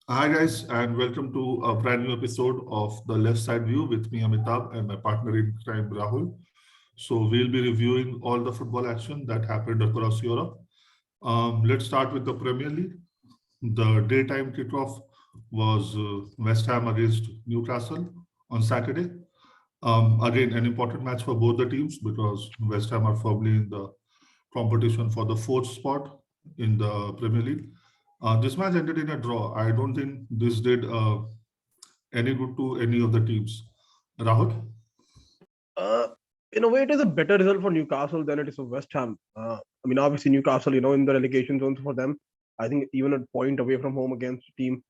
Hi guys, and welcome to a brand new episode of the Left Side View with me, Amitabh, and my partner in crime, Rahul. So we'll be reviewing all the football action that happened across Europe. Let's start with the Premier League. The daytime kickoff was West Ham against Newcastle on Saturday. Again, an important match for both the teams because West Ham are firmly in the competition for the fourth spot in the Premier League. This match ended in a draw. I don't think this did any good to any of the teams. Rahul? Uh, in a way, it is a better result for Newcastle than it is for West Ham. Obviously, Newcastle, in the relegation zones for them, I think even a point away from home against a team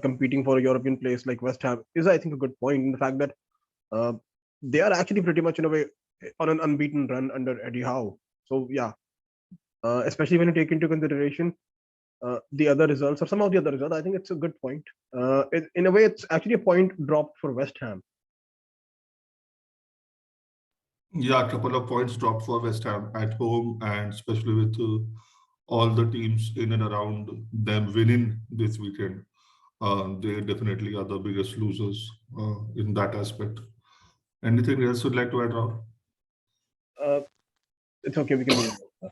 competing for a European place like West Ham is, I think, a good point in the fact that uh, they are actually pretty much in a way on an unbeaten run under Eddie Howe. So, yeah, especially when you take into consideration the other results or some of the other results, I think it's a good point. In a way, it's actually a point dropped for West Ham. Yeah, a couple of points dropped for West Ham at home, and especially with all the teams in and around them winning this weekend. They definitely are the biggest losers in that aspect. Anything else you'd like to add, Rahul? Uh, it's okay, we can move on.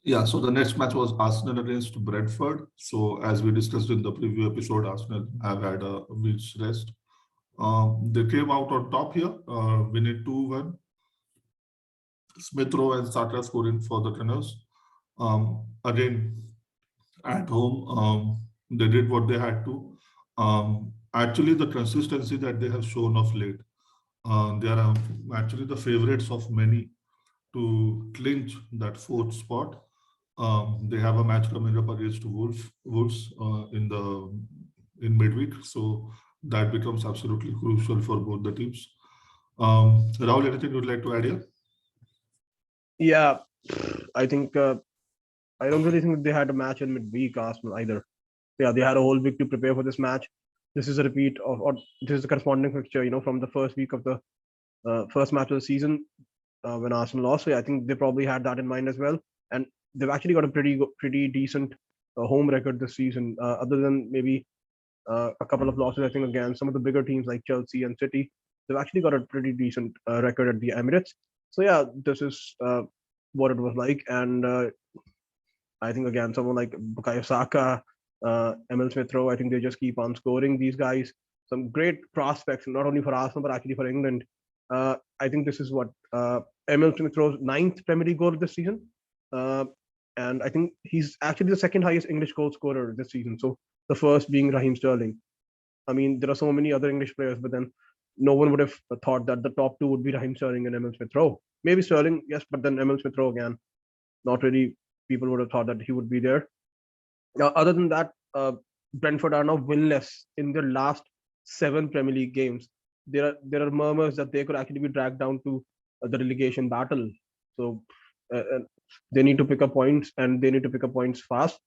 Yeah, so the next match was Arsenal against Brentford. So as we discussed in the preview episode, Arsenal have had a week's rest. They came out on top here, winning 2-1. Smith Rowe and Saka scoring for the Gunners. Again, at home, they did what they had to. Actually, the consistency that they have shown of late, they are actually the favorites of many to clinch that fourth spot. They have a match coming up against Wolves in midweek, so that becomes absolutely crucial for both the teams. Rahul, anything you'd like to add here? Yeah, I think I don't really think they had a match in midweek Arsenal either. Yeah, they had a whole week to prepare for this match. This is a repeat of, or this is a corresponding fixture, from the first week of the first match of the season when Arsenal lost. So yeah, I think they probably had that in mind as well, and they've actually got a pretty decent home record this season. Other than maybe a couple of losses, I think against some of the bigger teams like Chelsea and City, they've actually got a pretty decent record at the Emirates. So yeah, this is what it was like, and I think again, someone like Bukayo Saka, Emil Smith Rowe, I think they just keep on scoring. These guys, some great prospects, not only for Arsenal but actually for England. I think this is what Emil Smith Rowe's ninth Premier League goal this season, uh, and I think he's actually the second highest English goal scorer this season. So the first being Raheem Sterling. I mean, there are so many other English players, but then no one would have thought that the top two would be Raheem Sterling and Emil Smith Rowe. Maybe Sterling, yes, but then Emil Smith Rowe again. Not really people would have thought that he would be there. Other than that, Brentford are now winless in their last seven Premier League games. There are murmurs that they could actually be dragged down to the relegation battle. So uh, they need to pick up points, and they need to pick up points fast.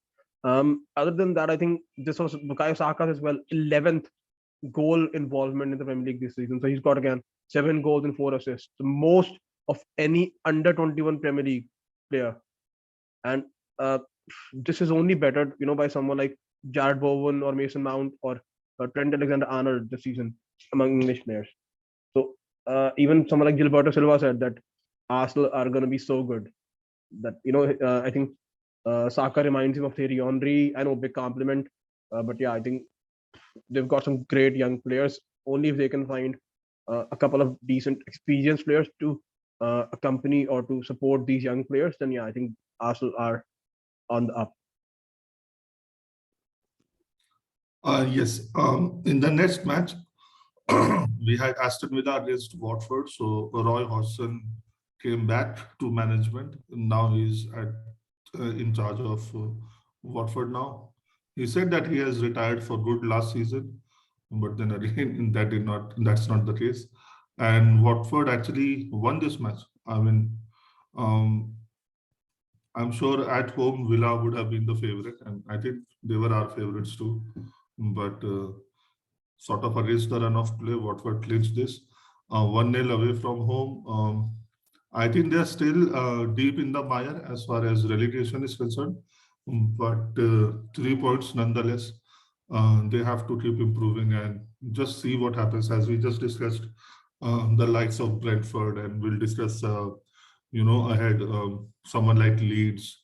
Other than that, I think this was Bukayo Saka as well, 11th goal involvement in the Premier League this season. So he's got again 7 goals and 4 assists, the most of any under 21 Premier League player. And uh, this is only bettered, by someone like Jared Bowen or Mason Mount or Trent Alexander-Arnold this season among English players. So even someone like Gilberto Silva said that Arsenal are going to be so good that I think Saka reminds him of Thierry Henry. I know, big compliment, but yeah, I think they've got some great young players. Only if they can find a couple of decent, experienced players to accompany or to support these young players, then yeah, I think Arsenal are on the up. Yes. In the next match, we had Aston Villa against Watford. So Roy Hodgson came back to management. Now he's in charge of Watford now. He said that he has retired for good last season, but then again, that's not the case. And Watford actually won this match. I mean, um, I'm sure at home Villa would have been the favorite, and I think they were our favorites too. But sort of against the run of play, Watford clinched this 1-0 away from home. I think they're still deep in the mire as far as relegation is concerned, but 3 points nonetheless. They have to keep improving and just see what happens. As we just discussed, the likes of Brentford, and we'll discuss, ahead, someone like Leeds,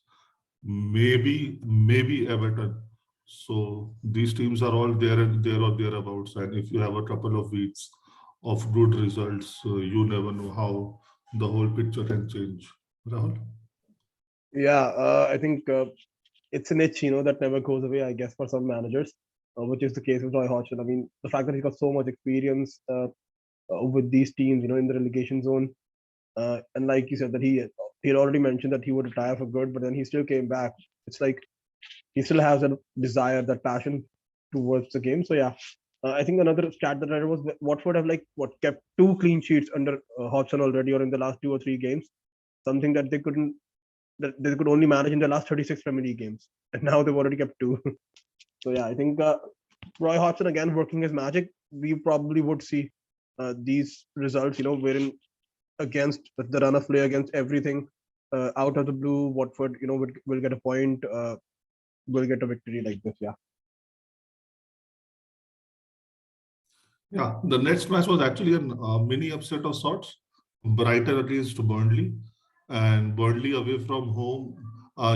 maybe Everton. So these teams are all there or thereabouts. And if you have a couple of weeks of good results, you never know how the whole picture can change. Rahul? Yeah, I think it's an itch, that never goes away, I guess, for some managers, which is the case with Roy Hodgson. I mean, the fact that he's got so much experience with these teams, in the relegation zone, and like you said, that he had already mentioned that he would retire for good, but then he still came back. It's like he still has that desire, that passion towards the game. So yeah, I think another stat that I read was that Watford have kept 2 clean sheets under Hodgson already, or in the last 2 or 3 games, something that they could only manage in the last 36 Premier League games, and now they've already kept 2. So yeah, I think Roy Hodgson again working his magic. We probably would see these results, wherein against the run of play, against everything, out of the blue, Watford, will get a point, will get a victory like this. Yeah. Yeah, the next match was actually a mini upset of sorts. Brighton against Burnley, and Burnley away from home.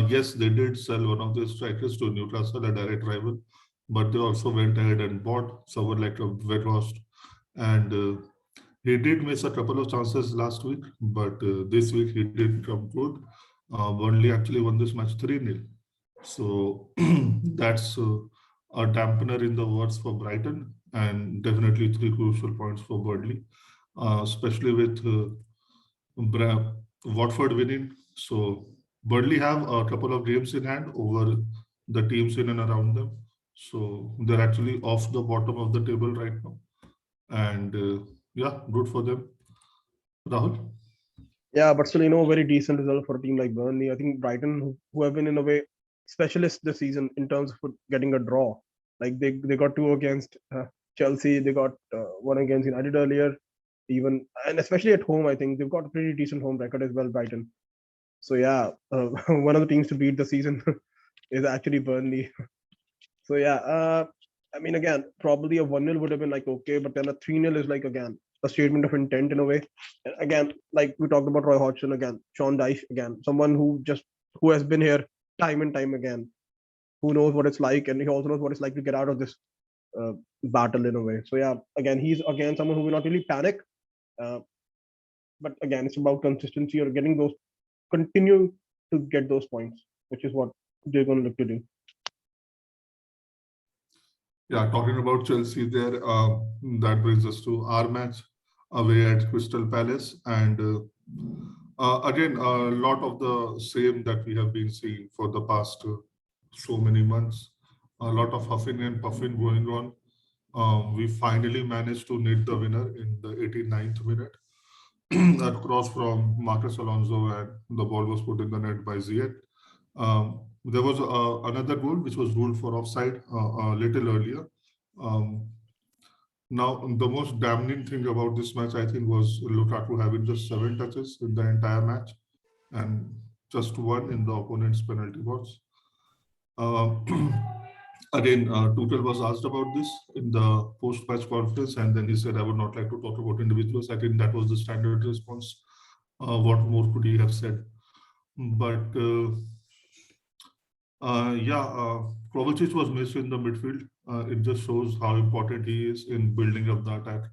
Yes, they did sell one of their strikers to Newcastle, a direct rival, but they also went ahead and bought someone like a Weghorst. And he did miss a couple of chances last week, but this week he did come good. Burnley actually won this match 3-0. So that's a dampener in the works for Brighton, and definitely 3 crucial points for Burnley, especially with Watford winning. So Burnley have a couple of games in hand over the teams in and around them. So they're actually off the bottom of the table right now. And yeah, good for them. Rahul? Yeah, but still, very decent result for a team like Burnley. I think Brighton, who have been in a way specialists this season in terms of getting a draw. Like they got 2 against Chelsea, they got 1 against United earlier, even, and especially at home, I think they've got a pretty decent home record as well, Brighton. So yeah, one of the teams to beat the season is actually Burnley. So yeah, I mean, again, probably a 1-0 would have been like okay, but then a 3-0 is like again a statement of intent in a way. And again, like we talked about Roy Hodgson again, Sean Dyche again, someone who has been here time and time again, who knows what it's like, and he also knows what it's like to get out of this uh, battle in a way. So yeah, again, he's again someone who will not really panic, uh, but again, it's about consistency or getting those, continue to get those points, which is what they're going to look to do. Yeah, talking about Chelsea there, that brings us to our match away at Crystal Palace. And again, a lot of the same that we have been seeing for the past so many months. A lot of huffing and puffing going on. We finally managed to net the winner in the 89th minute. A cross from Marcus Alonso, and the ball was put in the net by Ziyech. There was another goal which was ruled for offside a little earlier. Um, Now, the most damning thing about this match, I think, was Lukaku having just 7 touches in the entire match and just 1 in the opponent's penalty box. Uh, Again, Tuchel was asked about this in the post-match conference, and then he said, "I would not like to talk about individuals." I think that was the standard response. What more could he have said? But yeah, Kovacic was missed in the midfield. It just shows how important he is in building up the attack.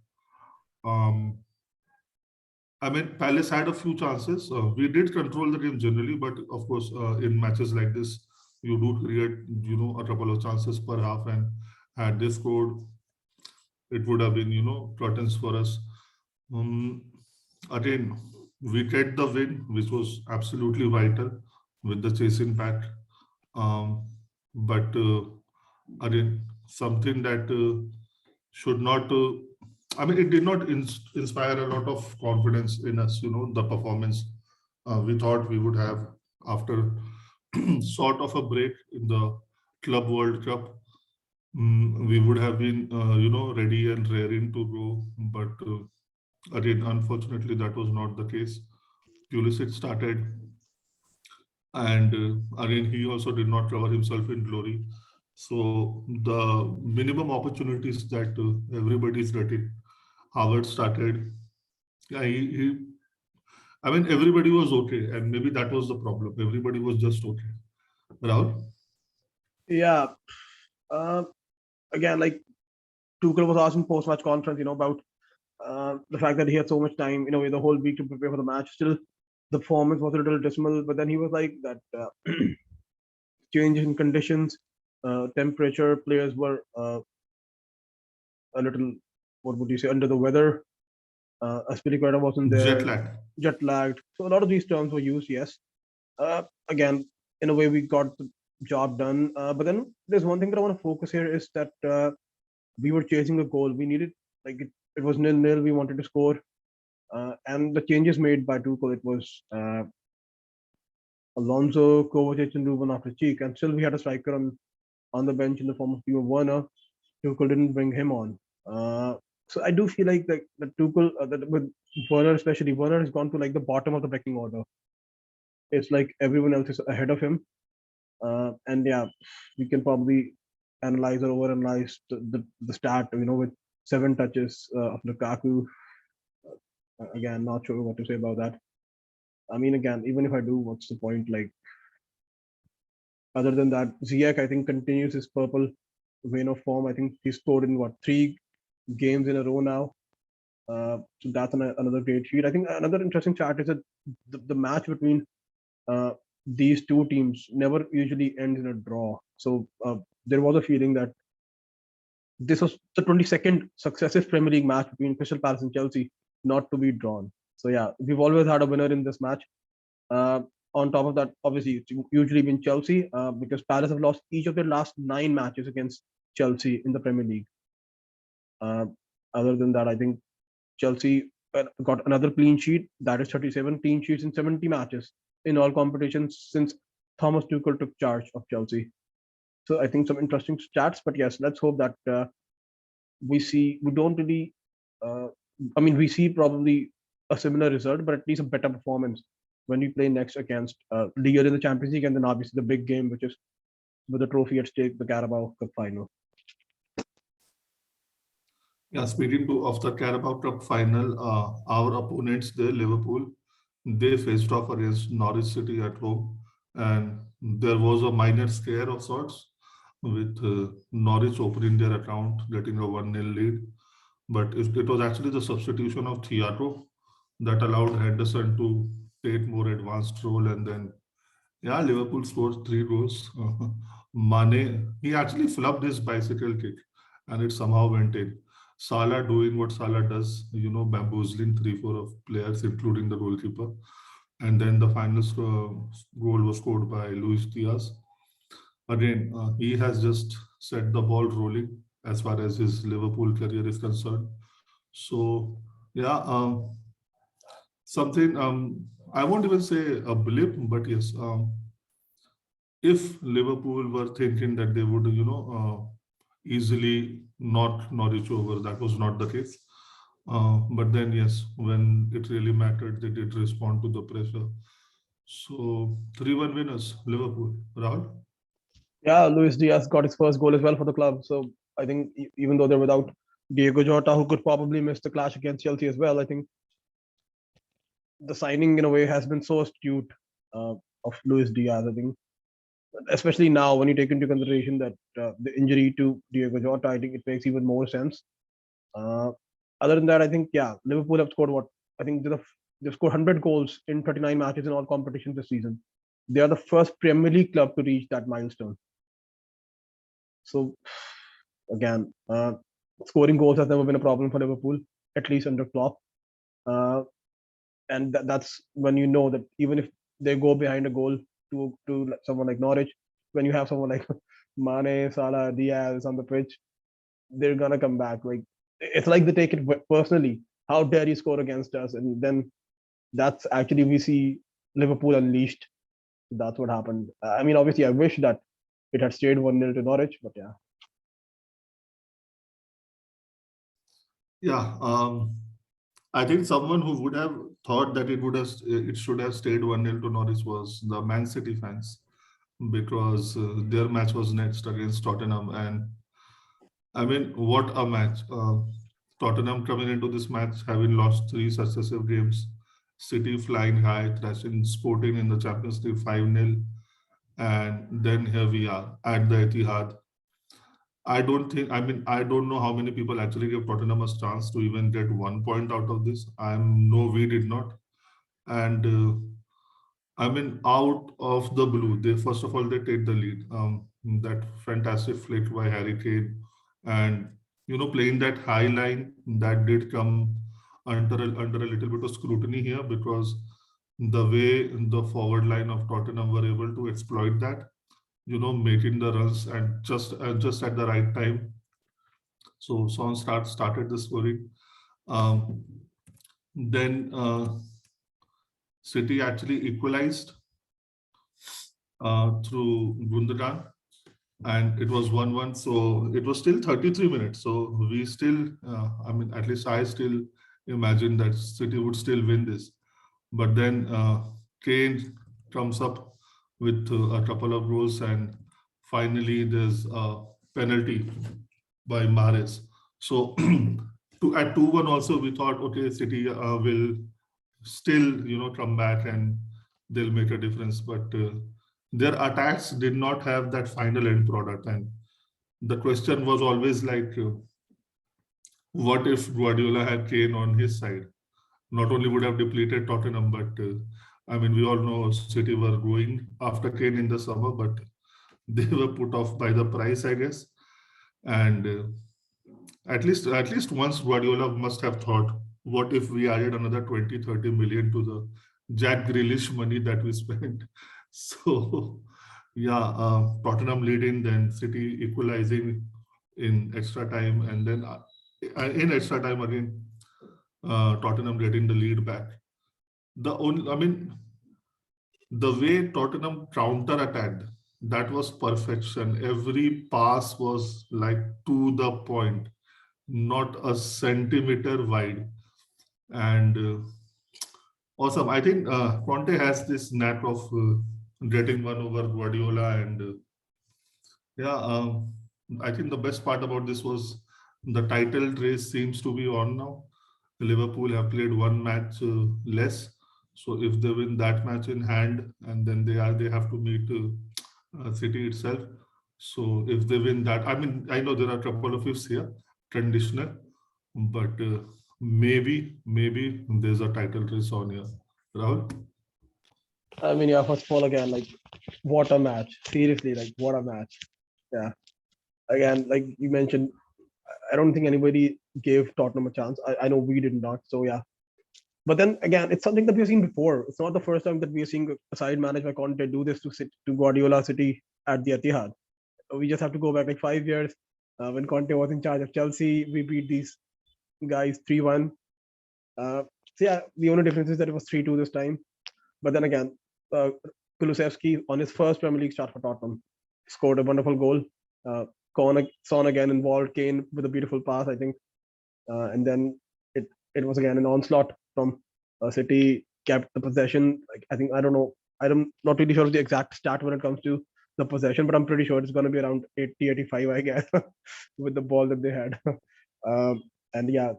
Um, I mean, Palace had a few chances. We did control the game generally, but of course, in matches like this, you do create, a couple of chances per half. And had they scored, it would have been, curtains for us. Um, Again, we get the win, which was absolutely vital with the chasing pack. Um, but again, something that should not. I mean, it did not inspire a lot of confidence in us. The performance we thought we would have after sort of a break in the Club World Cup. We would have been, ready and raring to go. But again, unfortunately, that was not the case. Pulisic started, and again, he also did not cover himself in glory. So the minimum opportunities that everybody is getting, Howard started. Yeah, I mean, everybody was okay, and maybe that was the problem. Everybody was just okay. Rahul? Yeah. Uh, Again, like Tuchel was asked in post-match conference, about the fact that he had so much time, the whole week to prepare for the match. Still, the performance was a little dismal, but then he was like that change in conditions, temperature, players were a little, what would you say, under the weather. Aspilicueta wasn't Jet there, lag. jet lagged. So a lot of these terms were used, yes. Again, in a way, we got the job done. But then there's one thing that I want to focus here is that we were chasing a goal. We needed, like, it was nil-nil. We wanted to score. And the changes made by Tuchel, it was Alonso, Kovacic, and Ruben After-Cheek. And still we had a striker on the bench in the form of Timo Werner. Tuchel didn't bring him on. So I do feel like that Tuchel, that with Werner especially, Werner has gone to like the bottom of the pecking order. It's like everyone else is ahead of him. And yeah, we can probably analyze or overanalyze the stat, with 7 touches of Lukaku. Again, not sure what to say about that. I mean, again, even if I do, what's the point? Like, other than that, Ziyech, I think, continues his purple vein of form. I think he scored in what, 3 games in a row now. So that's another great sheet. I think another interesting chart is that the match between these two teams never usually ends in a draw. So there was a feeling that this was the 22nd successive Premier League match between Crystal Palace and Chelsea not to be drawn. So yeah, we've always had a winner in this match. Uh, on top of that, obviously, it's usually been Chelsea because Palace have lost each of their last 9 matches against Chelsea in the Premier League. Uh, Other than that, I think Chelsea got another clean sheet. That is 37 clean sheets in 70 matches in all competitions since Thomas Tuchel took charge of Chelsea. So I think some interesting stats. But yes, let's hope that we don't really. Uh, I mean, we see probably a similar result, but at least a better performance when we play next against Liga in the Champions League, and then obviously the big game, which is with the trophy at stake, the Carabao Cup final. Yeah, speaking of the Carabao Cup final, our opponents there, Liverpool, they faced off against Norwich City at home, and there was a minor scare of sorts with Norwich opening their account, getting a 1-0 lead. But it was actually the substitution of Thiago that allowed Henderson to take more advanced role, and then yeah, Liverpool scored 3 goals. Mane, he actually flubbed his bicycle kick and it somehow went in. Salah doing what Salah does, bamboozling 3-4 of players, including the goalkeeper. And then the final goal was scored by Luis Diaz. Again, he has just set the ball rolling as far as his Liverpool career is concerned. So, yeah, something, I won't even say a blip, but yes, if Liverpool were thinking that they would, easily knock Norwich over, that was not the case. But then, yes, when it really mattered, they did respond to the pressure. So 3-1 winners, Liverpool. Rahul? Yeah, Luis Diaz got his first goal as well for the club. So I think even though they're without Diego Jota, who could probably miss the clash against Chelsea as well, I think the signing in a way has been so astute of Luis Diaz. I think, especially now when you take into consideration that the injury to Diego Jota, I think it makes even more sense. Uh, Other than that, I think yeah, Liverpool have scored what I think they've scored 100 goals in 39 matches in all competitions this season. They are the first Premier League club to reach that milestone. So again, scoring goals has never been a problem for Liverpool, at least under Klopp. Uh, and that's when you know that even if they go behind a goal to someone like Norwich, when you have someone like Mane, Salah, Diaz on the pitch, they're gonna come back. Like it's like they take it personally. How dare you score against us? And then that's actually we see Liverpool unleashed. That's what happened. I mean, obviously, I wish that it had stayed 1-0 to Norwich, but yeah. Yeah, I think someone who would have thought that it should have stayed 1-0 to Norwich was the Man City fans. because their match was next against Tottenham. And I mean, what a match. Tottenham coming into this match having lost three successive games. City flying high, thrashing Sporting in the Champions League 5-0. And then here we are at the Etihad. I don't know how many people actually gave Tottenham a chance to even get 1 point out of this. No, we did not. And out of the blue, they first of all they take the lead. That fantastic flick by Harry Kane, and playing that high line that did come under a little bit of scrutiny here, because the way the forward line of Tottenham were able to exploit that, making the runs and just at the right time. So Son started the scoring. Um, then City actually equalized through Gundogan, and it was 1-1. So it was still 33 minutes. So we still, at least I still imagine that City would still win this. But then Kane comes up with a couple of goals, and finally there's a penalty by Mahrez. So at 2-1 also we thought, okay, City will still come back and they'll make a difference, but their attacks did not have that final end product. And the question was always like, what if Guardiola had Kane on his side? Not only would have depleted Tottenham, but we all know City were going after Kane in the summer, but they were put off by the price, I guess. And at least once Guardiola must have thought, what if we added another 20-30 million to the Jack Grealish money that we spent? So yeah, Tottenham leading, then City equalizing in extra time, and then in extra time again, Tottenham getting the lead back. The way Tottenham counter attacked, that was perfection. Every pass was like to the point, not a centimeter wide. And awesome. I think Conte has this knack of getting one over Guardiola. And yeah, I think the best part about this was the title race seems to be on now. Liverpool have played one match less. So if they win that match in hand, and then they have to meet City itself. So if they win that, I know there are a couple of ifs here, conditional, but maybe there's a title race on here. Rahul? Yeah, first of all, again, like, what a match. Seriously, like, what a match. Yeah. Again, like you mentioned, I don't think anybody gave Tottenham a chance. I know we did not. So yeah. But then again, it's something that we've seen before. It's not the first time that we're seeing a side managed by Conte do this to Guardiola City at the Etihad. We just have to go back like 5 years when Conte was in charge of Chelsea. We beat these guys 3-1. So yeah, the only difference is that it was 3-2 this time. But then again, Kulusevski on his first Premier League start for Tottenham scored a wonderful goal. Son again involved Kane with a beautiful pass, I think, and then it was again an onslaught from City. Kept the possession. Like, I think, I don't know. I'm not really sure of the exact stat when it comes to the possession, but I'm pretty sure it's going to be around 80-85, I guess, with the ball that they had. And yeah,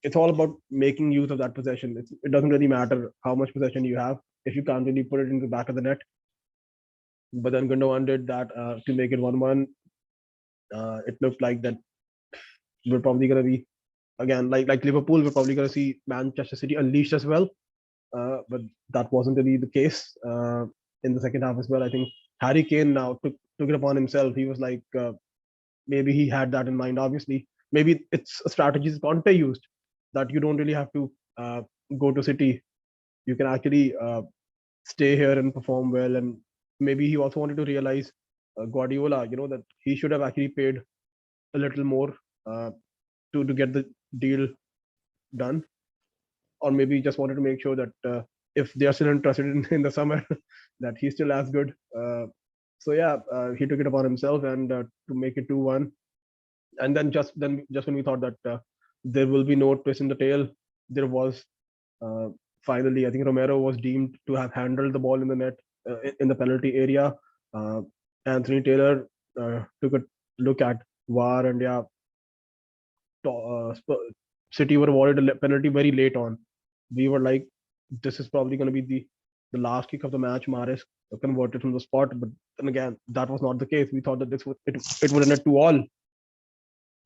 it's all about making use of that possession. It doesn't really matter how much possession you have if you can't really put it in the back of the net. But then Gundogan did that to make it 1-1. It looked like that we're probably going to be, again, like Liverpool, we're probably going to see Manchester City unleashed as well. But that wasn't really the case in the second half as well. I think Harry Kane now took it upon himself. He was like, maybe he had that in mind, obviously. Maybe it's a strategy that Conte used, that you don't really have to go to City. You can actually stay here and perform well. And maybe he also wanted to realize Guardiola, that he should have actually paid a little more to get the deal done. Or maybe he just wanted to make sure that if they are still interested in the summer, that he's still as good. So yeah, he took it upon himself and to make it 2-1. And then just when we thought that there will be no twist in the tail, there was finally. I think Romero was deemed to have handled the ball in the net in the penalty area. Uh, Anthony Taylor took a look at VAR, and yeah, City were awarded a penalty very late on. We were like, this is probably going to be the last kick of the match. Mahrez converted from the spot, but then again, that was not the case. We thought that it would end at 2-2.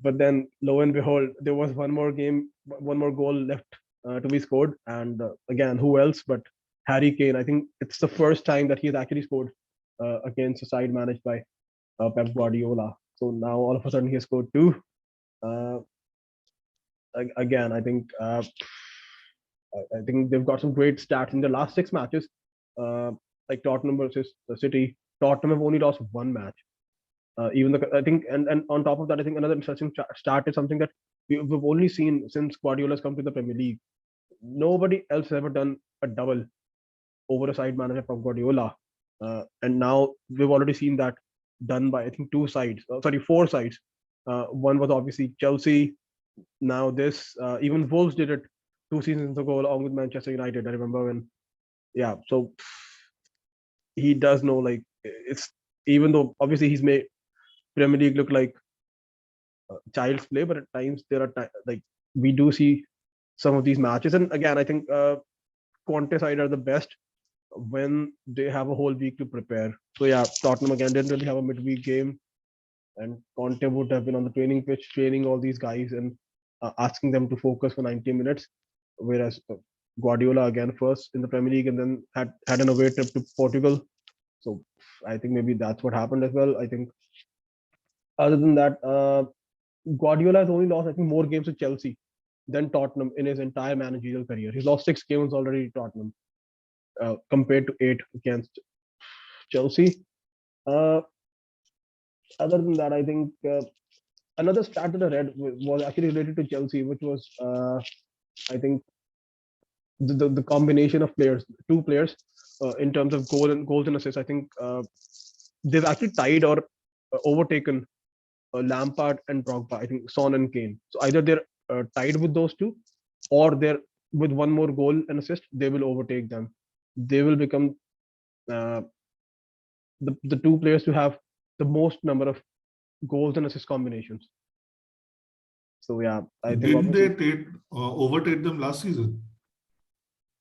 But then, lo and behold, there was one more goal left to be scored, and again, who else but Harry Kane? I think it's the first time that he has actually scored against a side managed by Pep Guardiola. So now all of a sudden he has scored two. Uh, Again, I think they've got some great stats in the last six matches. Like Tottenham versus the City, Tottenham have only lost one match. Even I think, and on top of that, I think another interesting stat is something that we've only seen since Guardiola's come to the Premier League. Nobody else has ever done a double over a side manager from Guardiola, and now we've already seen that done by I think four sides. One was obviously Chelsea. Now this, even Wolves did it 2 seasons ago along with Manchester United. I remember when, yeah. So he does know, like, it's, even though obviously he's made Premier League look like child's play, but at times there are like we do see some of these matches, and again, I think Conte side are the best when they have a whole week to prepare. So yeah, Tottenham again didn't really have a midweek game, and Conte would have been on the training pitch training all these guys and asking them to focus for 90 minutes, whereas Guardiola again first in the Premier League and then had an away trip to Portugal. So I think maybe that's what happened as well. I think other than that, Guardiola has only lost I think more games to Chelsea than Tottenham in his entire managerial career. He's lost 6 games already to Tottenham, compared to 8 against Chelsea. Uh, Other than that, I think another stat that I read was actually related to Chelsea, which was I think the combination of players, two players, in terms of goals and assists. I think they've actually tied or overtaken Lampard and Drogba. I think Son and Kane. So either they're tied with those two, or they're with one more goal and assist. They will overtake them. They will become uh, the two players to have the most number of goals and assist combinations. So yeah, I think Didn't they obviously. overtake them last season?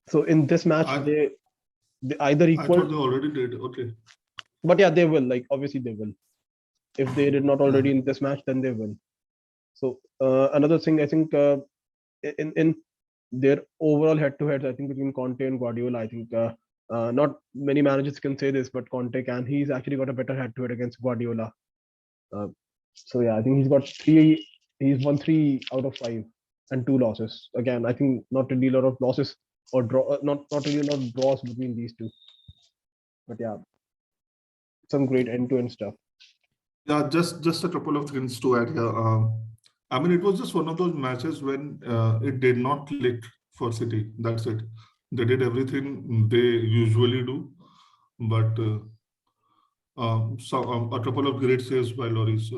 So in this match, I they either I equal, thought they already did. Okay. but yeah, they will. Like obviously they will. If they did not Yeah. already in this match, then they will. So another thing I think in their overall head-to-heads, I think between Conte and Guardiola, I think not many managers can say this, but Conte can. He's actually got a better head-to-head against Guardiola. Uh, so yeah, I think he's got three. He's won 3 out of 5 and 2 losses. Again, I think not really a lot of losses or draw. Not really a lot of draws between these two. But yeah, some great end-to-end stuff. Yeah, just a couple of things to add here. I mean, it was just one of those matches when it did not click for City. That's it. They did everything they usually do, but a couple of great saves by Lloris.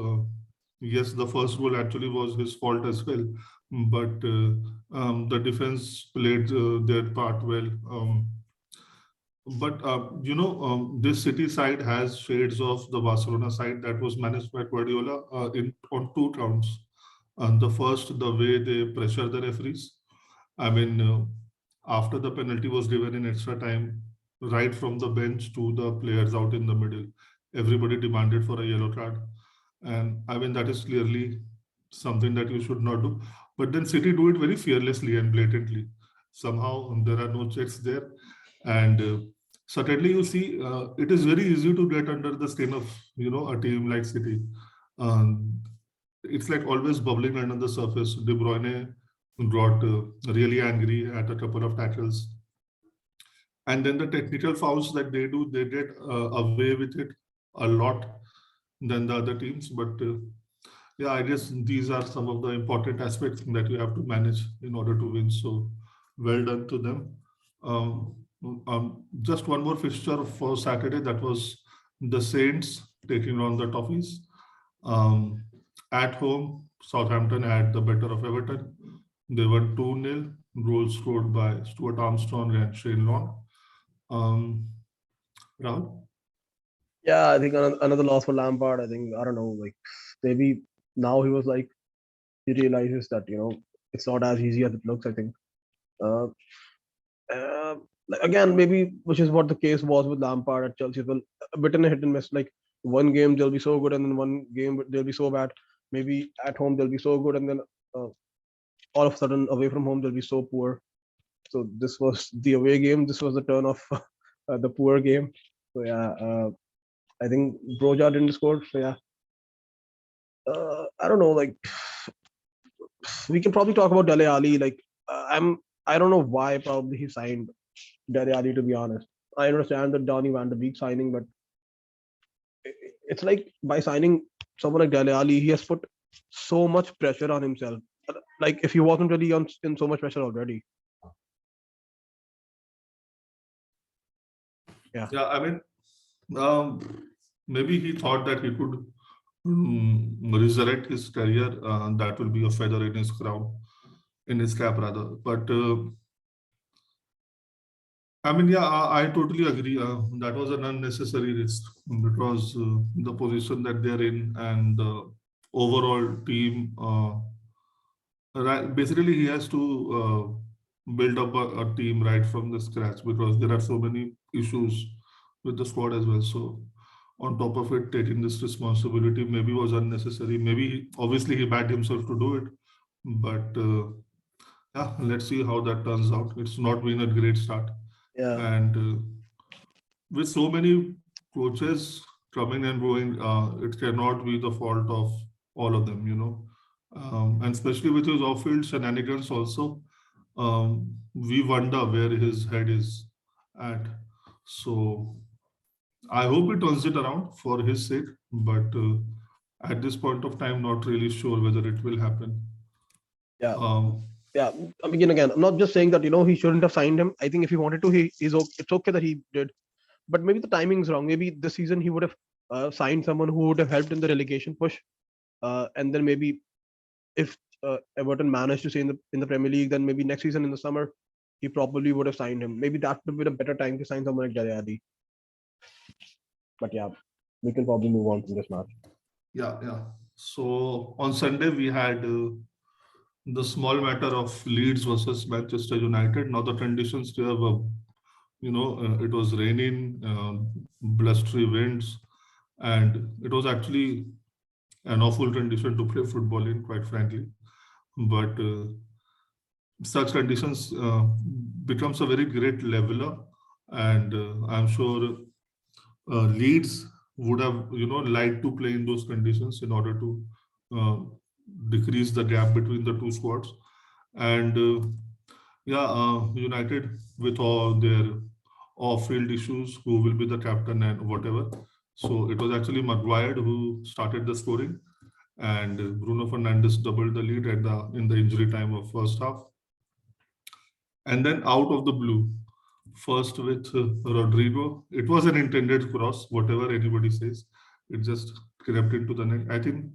Yes, the first goal actually was his fault as well, but the defense played their part well. But this City side has shades of the Barcelona side that was managed by Guardiola in on two counts. The first, the way they pressure the referees. I mean, after the penalty was given in extra time, right from the bench to the players out in the middle, everybody demanded for a yellow card, and I mean that is clearly something that you should not do. But then City do it very fearlessly and blatantly. Somehow there are no checks there, and certainly you see it is very easy to get under the skin of a team like City. Um, it's like always bubbling under the surface. De Bruyne got really angry at a couple of tackles, and then the technical fouls that they do, they get away with it a lot than the other teams. But yeah, I guess these are some of the important aspects that you have to manage in order to win. So well done to them. Um, just one more fixture for Saturday. That was the Saints taking on the Toffees. Um, at home, Southampton had the better of Everton. They were 2-0. Goals scored by Stuart Armstrong and Shane Long. Um, Rahul? Yeah, I think another loss for Lampard. I think, I don't know, like maybe now he was like he realizes that it's not as easy as it looks. I think. Uh, uh, like, again, maybe which is what the case was with Lampard at Chelsea. Well, a bit in a hit and miss. Like one game they'll be so good, and then one game they'll be so bad. Maybe at home they'll be so good, and then uh, all of a sudden away from home they'll be so poor. So this was the away game. This was the turn of the poor game. So yeah, I think Broja didn't score. So yeah, I don't know. Like we can probably talk about Dele Ali. Like I don't know why probably he signed Dele Ali. To be honest, I understand the Donny Van de Beek signing, but it's like by signing someone like Dele Ali, he has put so much pressure on himself. Like if he wasn't really in so much pressure already. Yeah. Yeah, I mean, maybe he thought that he could resurrect his career. That will be a feather in his crown, in his cap rather. But I mean, yeah, I totally agree. That was an unnecessary risk because the position that they're in and the overall team. Right, basically, he has to build up a team right from the scratch because there are so many issues with the squad as well. So, on top of it, taking this responsibility maybe was unnecessary. Maybe, obviously, he backed himself to do it, but yeah, let's see how that turns out. It's not been a great start, Yeah. and with so many coaches coming and going, it cannot be the fault of all of them, and especially with his off-field shenanigans also, we wonder where his head is at. So I hope he turns it around for his sake, but at this point of time, not really sure whether it will happen. Yeah. Um, Yeah. I mean, again, I'm not just saying that he shouldn't have signed him. I think if he wanted to, he's okay. It's okay that he did, but maybe the timing's wrong. Maybe this season he would have signed someone who would have helped in the relegation push, and then maybe if Everton managed to stay in the Premier League, then maybe next season in the summer he probably would have signed him. Maybe that would have been a better time to sign someone like Dele Alli. But yeah, we can probably move on from this match. yeah, yeah. So on Sunday we had the small matter of Leeds versus Manchester United. Now the conditions there were, it was raining, blustery winds, and it was actually an awful condition to play football in, quite frankly. But such conditions becomes a very great leveler, and I'm sure Leeds would have, liked to play in those conditions in order to uh, decrease the gap between the two squads. And yeah, United with all their off-field issues, who will be the captain and whatever. So it was actually Maguire who started the scoring, and Bruno Fernandes doubled the lead at in the injury time of first half. And then out of the blue, first with Rodrigo, it was an intended cross, whatever anybody says. It just crept into the net. I think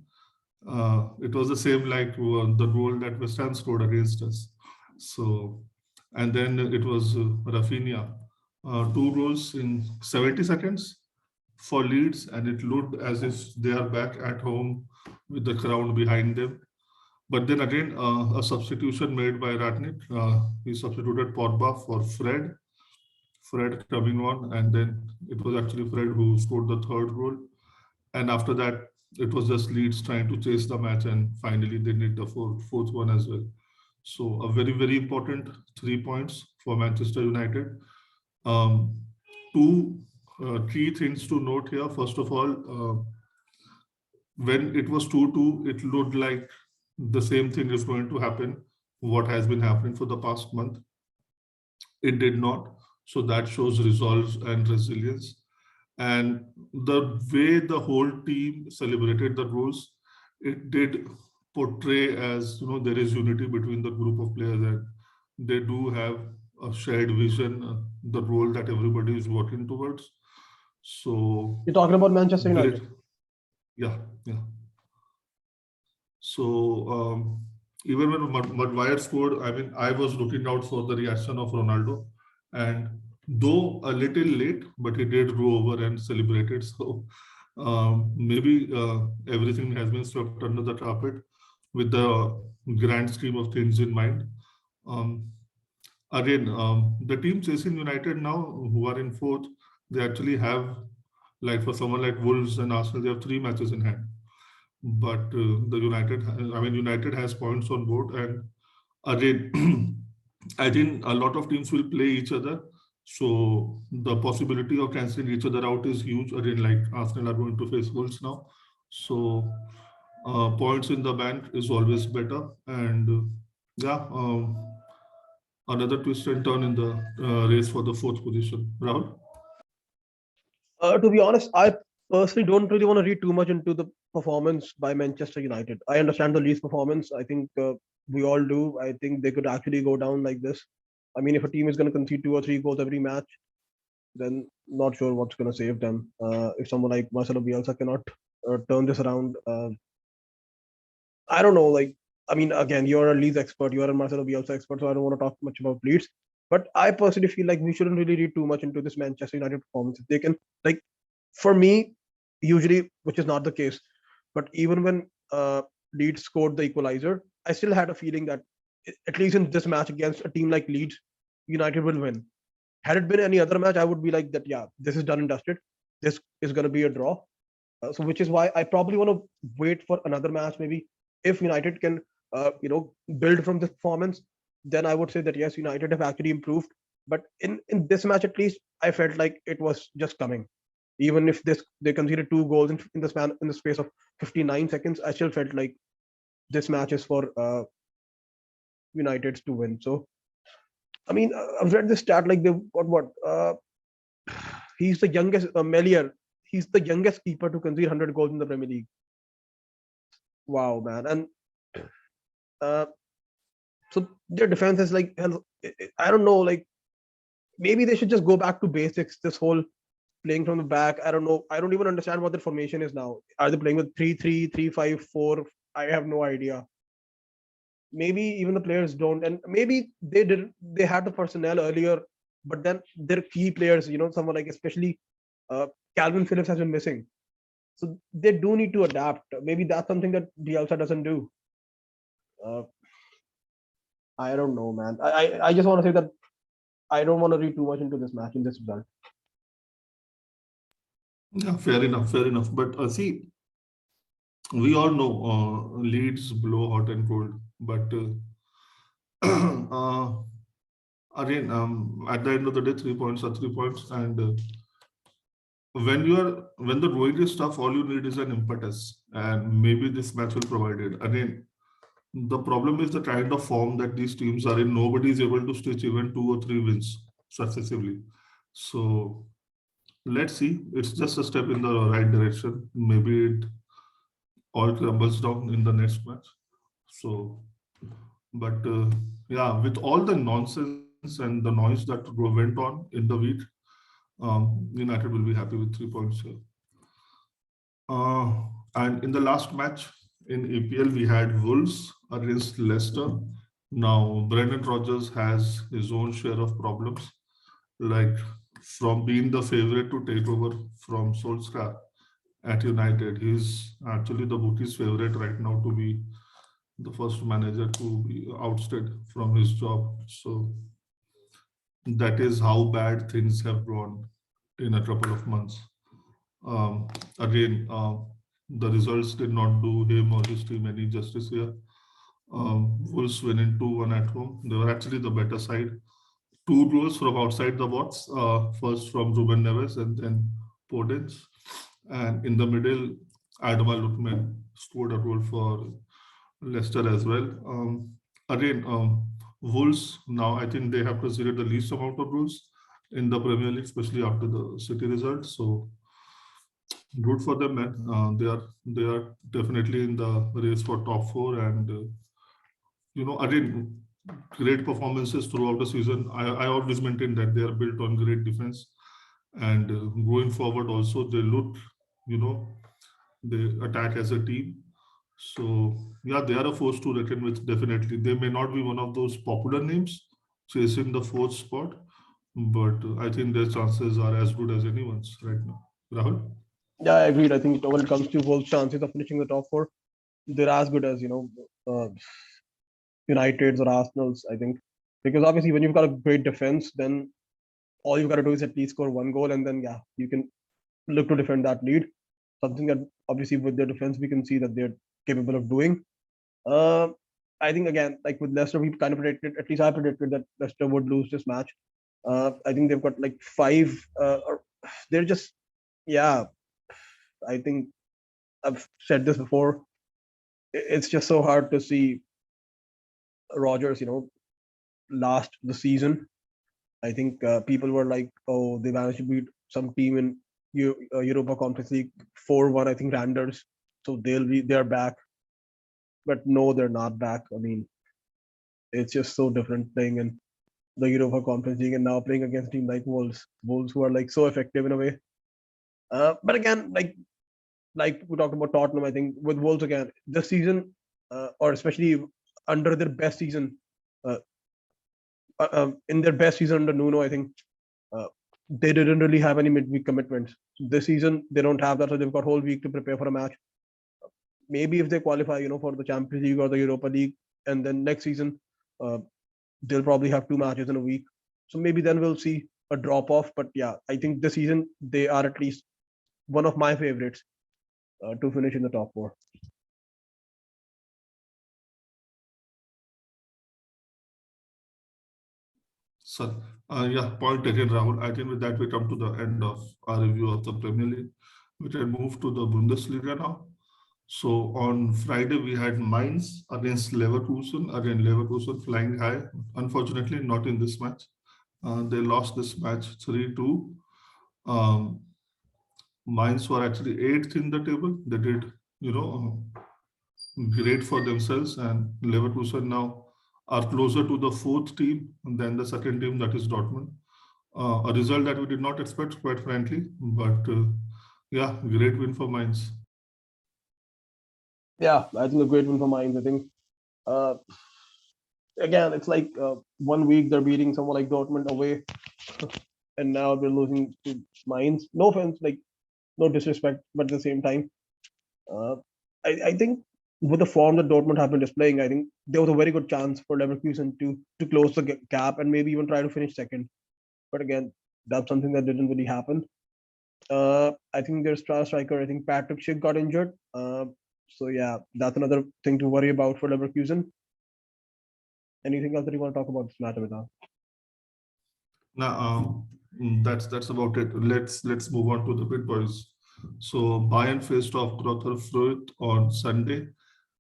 it was the same like the goal that West Ham scored against us. So, and then it was Rafinha, two goals in 70 seconds for Leeds, and it looked as if they are back at home with the crowd behind them. But then again, a substitution made by Ratnik. He substituted Pogba for Fred. Fred coming on, and then it was actually Fred who scored the third goal. And after that, it was just Leeds trying to chase the match, and finally they need the fourth one as well. So a very, very important 3 points for Manchester United. Um, two key things to note here. First of all, when it was 2-2, it looked like the same thing is going to happen, what has been happening for the past month. It did not. So that shows resolve and resilience. And the way the whole team celebrated the goals, it did portray as, there is unity between the group of players, and they do have a shared vision, the role that everybody is working towards. So You're talking about Manchester great. United. Yeah, yeah. So even when Maguire scored, I mean, I was looking out for the reaction of Ronaldo, and though a little late, but he did row over and celebrated. So maybe everything has been swept under the carpet with the grand scheme of things in mind. Um, Again, the team chasing United now, who are in fourth, they actually have, like for someone like Wolves and Arsenal, they have 3 matches in hand. But the United, I mean, United has points on board, and again, I think a lot of teams will play each other. So the possibility of canceling each other out is huge. Again, like Arsenal are going to face Wolves now. So points in the bank is always better. And yeah, another twist and turn in the race for the fourth position. Rahul? To be honest, I personally don't really want to read too much into the performance by Manchester United. I understand the Leeds performance. I think we all do. I think they could actually go down like this. I mean, if a team is going to concede 2 or 3 goals every match, then not sure what's going to save them. If someone like Marcelo Bielsa cannot turn this around, I don't know. Like, I mean, again, you're a Leeds expert, you're a Marcelo Bielsa expert, so I don't want to talk much about Leeds. But I personally feel like we shouldn't really read too much into this Manchester United performance. If they can, like, for me, usually, which is not the case, but even when Leeds scored the equalizer, I still had a feeling that at least in this match against a team like Leeds, United will win. Had it been any other match, I would be like that. Yeah, this is done and dusted. This is going to be a draw. So which is why I probably want to wait for another match. Maybe if United can, build from this performance, then I would say that yes, United have actually improved. But in this match at least, I felt like it was just coming. Even if this they conceded 2 goals in the span in the space of 59 seconds, I still felt like this match is for United's to win. So I mean, I've read this stat like they've got what he's the youngest Melier. He's the youngest keeper to concede 100 goals in the Premier League. Wow, man! And uh, so their defense is like, I don't know, like maybe they should just go back to basics. This whole playing from the back. I don't know. I don't even understand what their formation is now. Are they playing with 3-3, 3-5-4? I have no idea. Maybe even the players don't, and maybe they did. They had the personnel earlier, but then their key players, someone like especially uh, Calvin Phillips has been missing. So they do need to adapt. Maybe that's something that Bielsa doesn't do. Uh, I don't know, man. I just want to say that I don't want to read too much into this match in this result. Yeah, fair enough, fair enough. But see, we all know leads blow hot and cold, but again, at the end of the day, 3 points are 3 points, and when the road is tough, all you need is an impetus, and maybe this match will provide it. Again, the problem is the kind of form that these teams are in. Nobody is able to stitch even 2 or 3 wins successively. So let's see. It's just a step in the right direction. Maybe it all crumbles down in the next match. So, but yeah, with all the nonsense and the noise that went on in the week, United will be happy with 3 points here. And in the last match in EPL, we had Wolves against Leicester. Now, Brendan Rodgers has his own share of problems, like from being the favorite to take over from Solskjaer at United. He's actually the bookie's favorite right now to be the first manager to be ousted from his job. So that is how bad things have gone in a couple of months. Again, the results did not do him or his team any justice here. Wolves winning 2-1 at home. They were actually the better side. 2 goals from outside the box, first from Ruben Neves and then Podence. And in the middle, Adama Lukman scored a goal for Leicester as well. Again, Wolves, now I think they have conceded the least amount of goals in the Premier League, especially after the City result. So good for them, man. They are definitely in the race for top four, and again, great performances throughout the season. I always maintain that they are built on great defense, and going forward also they look, you know, they attack as a team. So yeah, they are a force to reckon with. Definitely, they may not be one of those popular names chasing the fourth spot, but I think their chances are as good as anyone's right now. Rahul? Yeah, I agreed. I think when it comes to Wolves' chances of finishing the top four, they're as good as United's or Arsenal's. I think because obviously when you've got a great defense, then all you've got to do is at least score one goal, and then yeah, you can look to defend that lead. Something that obviously with their defense we can see that they're capable of doing. Uh, I think again, like with Leicester, we kind of predicted, at least I predicted that Leicester would lose this match. I think they've got like five, or they're just, yeah, I think I've said this before. It's just so hard to see Rogers, last the season. I think people were like, oh, they managed to beat some team in Europa Conference League 4-1. I think Randers, so they're back. But no, they're not back. I mean, it's just so different playing in the Europa Conference League and now playing against a team like Wolves who are like so effective in a way. But again, like we talked about Tottenham, I think with Wolves again this season, or especially under their best season, uh, in their best season under Nuno, I think uh, they didn't really have any midweek commitments. This season they don't have that, so they've got whole week to prepare for a match. Maybe if they qualify, for the Champions League or the Europa League, and then next season, uh, they'll probably have two matches in a week. So maybe then we'll see a drop off. But yeah, I think this season they are at least one of my favorites to finish in the top four. So, yeah, point taken, Rahul. I think with that we come to the end of our review of the Premier League. We can move to the Bundesliga now. So on Friday we had Mainz against Leverkusen. Again, Leverkusen flying high. Unfortunately, not in this match. They lost this match 3-2. Um, Mainz were actually eighth in the table. They did, you know, great for themselves, and Leverkusen now are closer to the fourth team than the second team, that is Dortmund. A result that we did not expect, quite frankly, but yeah, great win for Mainz. Yeah, I think a great win for Mainz. I think uh, again it's like 1 week they're beating someone like Dortmund away, and now they're losing to Mainz. No offense, like no disrespect, but at the same time, uh, I think with the form that Dortmund have been displaying, I think there was a very good chance for Leverkusen to close the gap and maybe even try to finish second. But again, that's something that didn't really happen. I think their star striker, I think Patrick Schick got injured. So yeah, that's another thing to worry about for Leverkusen. Anything else that you want to talk about this match, Amitabh? Now, that's about it. Let's move on to the big boys. So Bayern faced off Greuther Fürth on Sunday.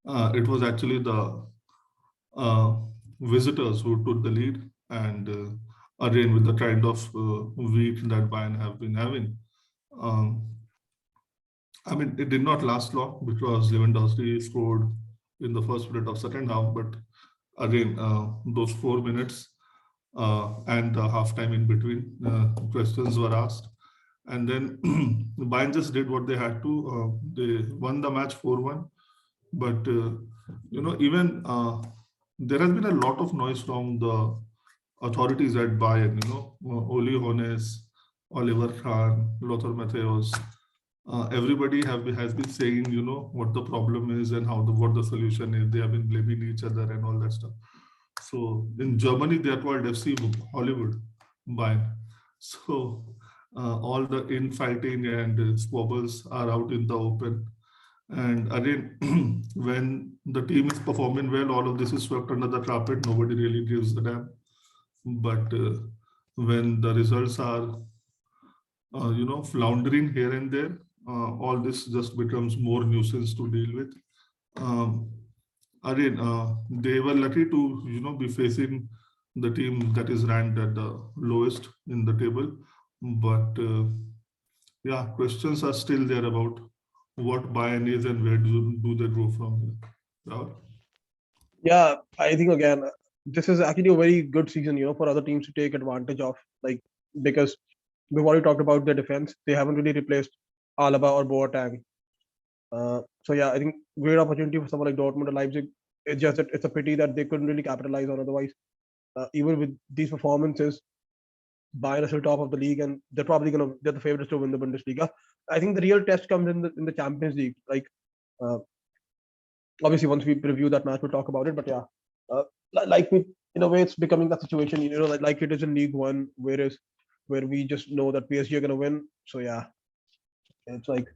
It was actually the uh, visitors who took the lead, and again with the kind of week that Bayern have been having. Um, I mean, it did not last long because Lewandowski scored in the first minute of second half, but again, those 4 minutes and the halftime in between, questions were asked. And then Bayern just did what they had to. They won the match 4-1. But, even there has been a lot of noise from the authorities at Bayern, Oli Hones, Oliver Kahn, Lothar Matthäus. Everybody has been saying, what the problem is and what the solution is. They have been blaming each other and all that stuff. So in Germany, they are called FC Hollywood, Bayern. So all the infighting and squabbles are out in the open. And again, when the team is performing well, all of this is swept under the carpet. Nobody really gives a damn. But when the results are, floundering here and there, all this just becomes more nuisance to deal with. Um, Again, they were lucky to be facing the team that is ranked at the lowest in the table, but yeah, questions are still there about what Bayern is and where do they go from here. Rahul? Yeah, I think again, this is actually a very good season, for other teams to take advantage of, like because we've already talked about their defense. They haven't really replaced Alaba or Boateng. So yeah, I think great opportunity for someone like Dortmund or Leipzig. It's just that it's a pity that they couldn't really capitalize on. Otherwise, even with these performances, Bayern are still top of the league, and they're the favorites to win the Bundesliga. I think the real test comes in the Champions League. Like, uh, obviously, once we preview that match, we'll talk about it. But yeah, uh, like we, in a way, it's becoming that situation. Like it is in League One, where we just know that PSG are gonna win. So yeah, it's like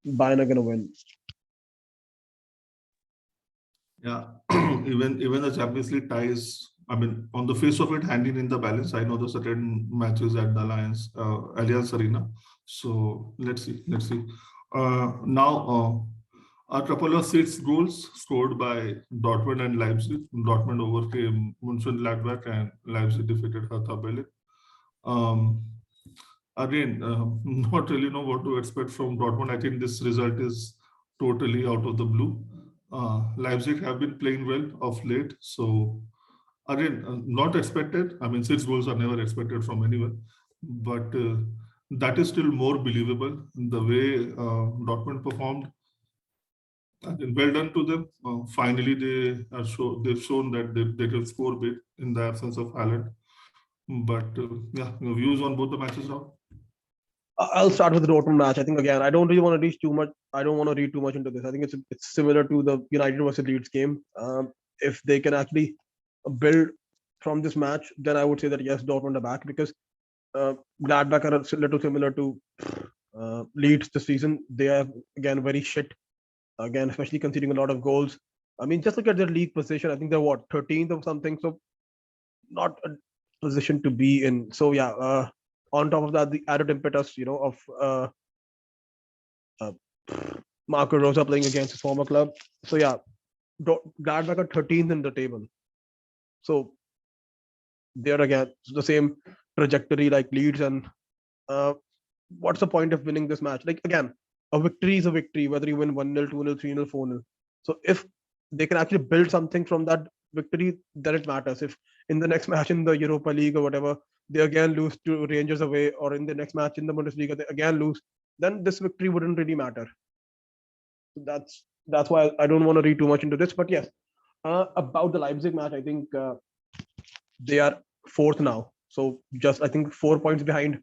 Bayern are gonna win. Yeah, even the Champions League ties. I mean, on the face of it, handing in the balance. I know the certain matches at the Allianz Arena. So let's see. Now, a couple of 6 goals scored by Dortmund and Leipzig. Dortmund overcame Mönchengladbach and Leipzig defeated Hertha Berlin. Um, Again, not really know what to expect from Dortmund. I think this result is totally out of the blue. Leipzig have been playing well of late, so again, not expected. I mean, 6 goals are never expected from anyone, but that is still more believable in the way Dortmund performed. Well done to them. Finally, they've shown that they can score big in the absence of Haaland. But yeah, your views on both the matches now? I'll start with the Dortmund match. I think again, I don't really want to reach too much. I don't want to read too much into this. I think it's similar to the United versus Leeds game. If they can actually build from this match, then I would say that yes, Dortmund are back, because Gladbach are a little similar to Leeds this season. They are again very shit. Again, especially conceding a lot of goals. I mean, just look at their league position. I think they're what, 13th or something. So not a position to be in. So yeah, on top of that, the added impetus, of uh, Marco Rosa playing against his former club. So yeah, Gladbach are 13th in the table. So they're again the same trajectory like Leeds. And what's the point of winning this match? Like again, a victory is a victory, whether you win 1-0, 2-0, 3-0, 4-0. So if they can actually build something from that victory, then it matters. If in the next match in the Europa League or whatever, they again lose to Rangers away, or in the next match in the Bundesliga, they again lose, then this victory wouldn't really matter. So that's why I don't want to read too much into this. But yes, about the Leipzig match, I think they are fourth now. So just I think 4 points behind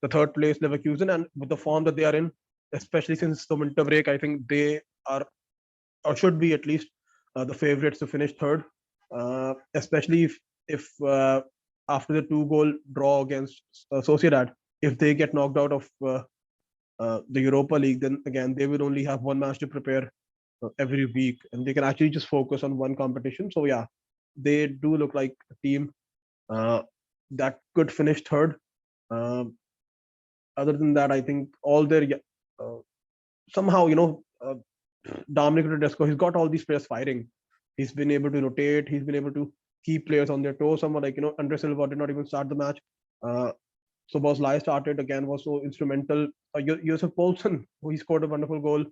the third place Leverkusen, and with the form that they are in, especially since the winter break, I think they are, or should be at least, the favorites to finish third. Especially if after the 2-goal draw against Sociedad, if they get knocked out of the Europa League, then again they will only have one match to prepare every week, and they can actually just focus on one competition. So yeah, they do look like a team that could finish third. Other than that, I think all their somehow Dominic Tedesco, he's got all these players firing. He's been able to rotate. He's been able to keep players on their toes. Someone like Andre Silva did not even start the match. So Boslai started again, was so instrumental. Josef Poulsen, who he scored a wonderful goal.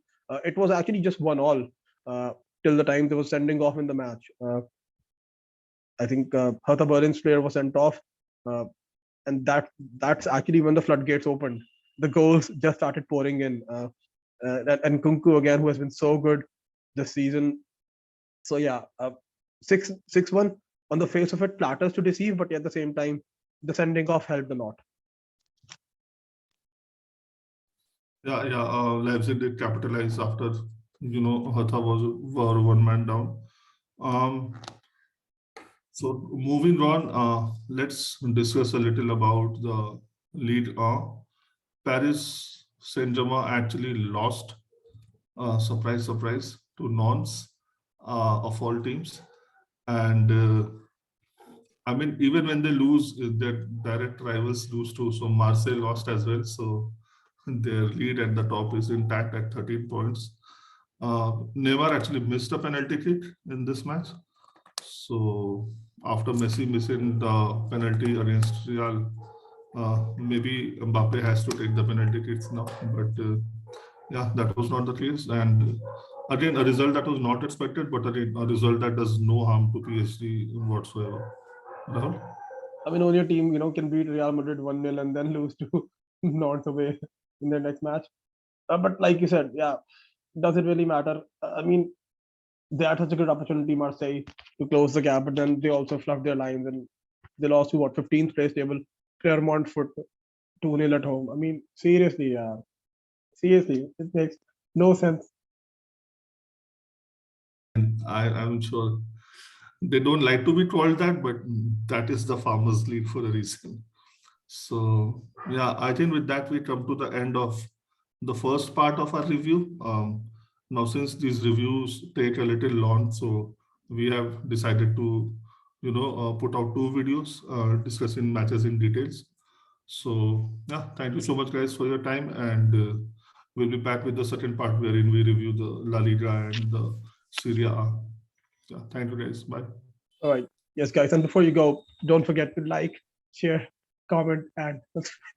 It was actually just 1-1 till the time they were sending off in the match. I think Hertha Berlin's player was sent off, and that's actually when the floodgates opened. The goals just started pouring in, and Kunku again, who has been so good this season. So yeah, 6-1 on the face of it flatters to deceive, but at the same time, the sending off helped a lot. Yeah. Leipzig did capitalize after Hertha were 1 man down. So moving on, let's discuss a little about the lead. Paris Saint-Germain actually lost, surprise, surprise, to Nantes, of all teams. And I mean, even when they lose, their direct rivals lose too. So Marseille lost as well. So their lead at the top is intact at 13 points. Neymar actually missed a penalty kick in this match. So after Messi missing the penalty against Real, maybe Mbappe has to take the penalty kicks now. But yeah, that was not the case. And again, a result that was not expected, but again, a result that does no harm to PSG whatsoever. Rahul? I mean, only a team can beat Real Madrid 1-0 and then lose to Nantes away in their next match. But like you said, yeah, does it really matter? I mean, they had such a good opportunity, Marseille, to close the gap, but then they also fluffed their lines and they lost to 15th place table. Clermont for 2-0 at home. I mean, seriously, seriously, it makes no sense. And I'm sure they don't like to be told that, but that is the Farmers League for a reason. So yeah, I think with that we come to the end of the first part of our review. Now, since these reviews take a little long, so we have decided to, put out two videos discussing matches in details. So yeah, thank you so much, guys, for your time, and we'll be back with the second part wherein we review the La Liga and the Serie A. Yeah, thank you, guys. Bye. All right. Yes, guys. And before you go, don't forget to like, share, comment, and subscribe.